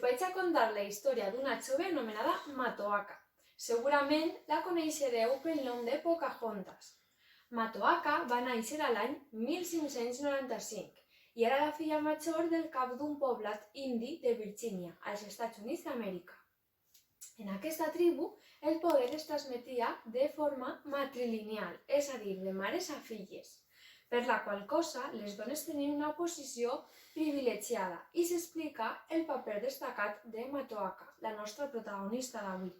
vaig a contar la història d'una jove anomenada Matoaka. Segurament la coneixereu pel nom de Pocahontas. Matoaka va néixer a l'any 1595 i era la filla major del cap d'un poblat indi de Virgínia, als Estats Units d'Amèrica. En aquesta tribu, el poder es transmetia de forma matrilineal, és a dir, de mares a filles, per la qual cosa les dones tenien una posició privilegiada i s'explica el paper destacat de Matoaka, la nostra protagonista d'avui.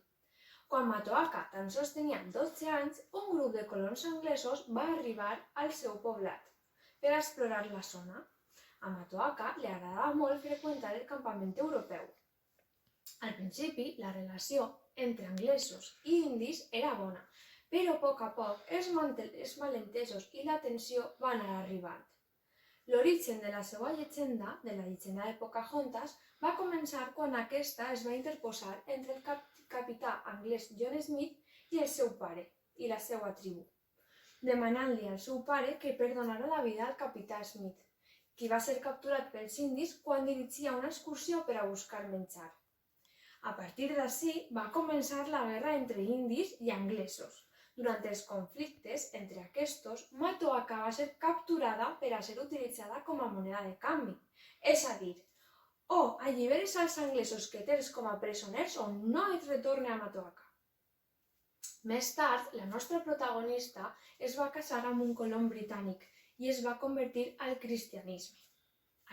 Quan Matoaka tan sols tenia 12 anys, un grup de colons anglesos va arribar al seu poblat per explorar la zona. A Matoaka li agradava molt freqüentar el campament europeu. Al principi, la relació entre anglesos i indis era bona, però a poc els malentesos i la tensió van anar arribant. L'origen de la seva llegenda, de la llegenda de Pocahontas, va començar quan aquesta es va interposar entre el capità anglès John Smith i el seu pare i la seva tribu, demanant-li al seu pare que perdonara la vida al capità Smith, qui va ser capturat pels indis quan dirigia una excursió per a buscar menjar. A partir d'ací va començar la guerra entre indis i anglesos. Durant els conflictes entre aquests, Matoaka va ser capturada per a ser utilitzada com a moneda de canvi. És a dir, o alliberes als anglesos que tens com a presoners o no et retorne a Matoaka. Més tard, la nostra protagonista es va casar amb un colon britànic i es va convertir al cristianisme.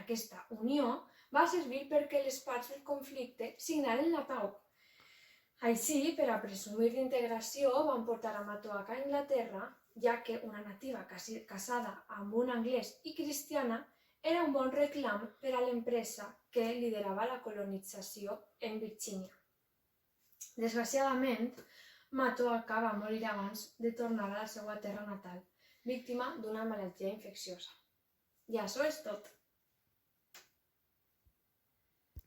Aquesta unió va servir perquè les parts del conflicte signaren la pau. Així, per a presumir d'integració, van portar a Matoaka a Anglaterra, ja que una nativa casada amb un anglès i cristiana era un bon reclam per a l'empresa que liderava la colonització en Virgínia. Desgraciadament, Matoaka va morir abans de tornar a la seva terra natal, víctima d'una malaltia infecciosa. I això és tot.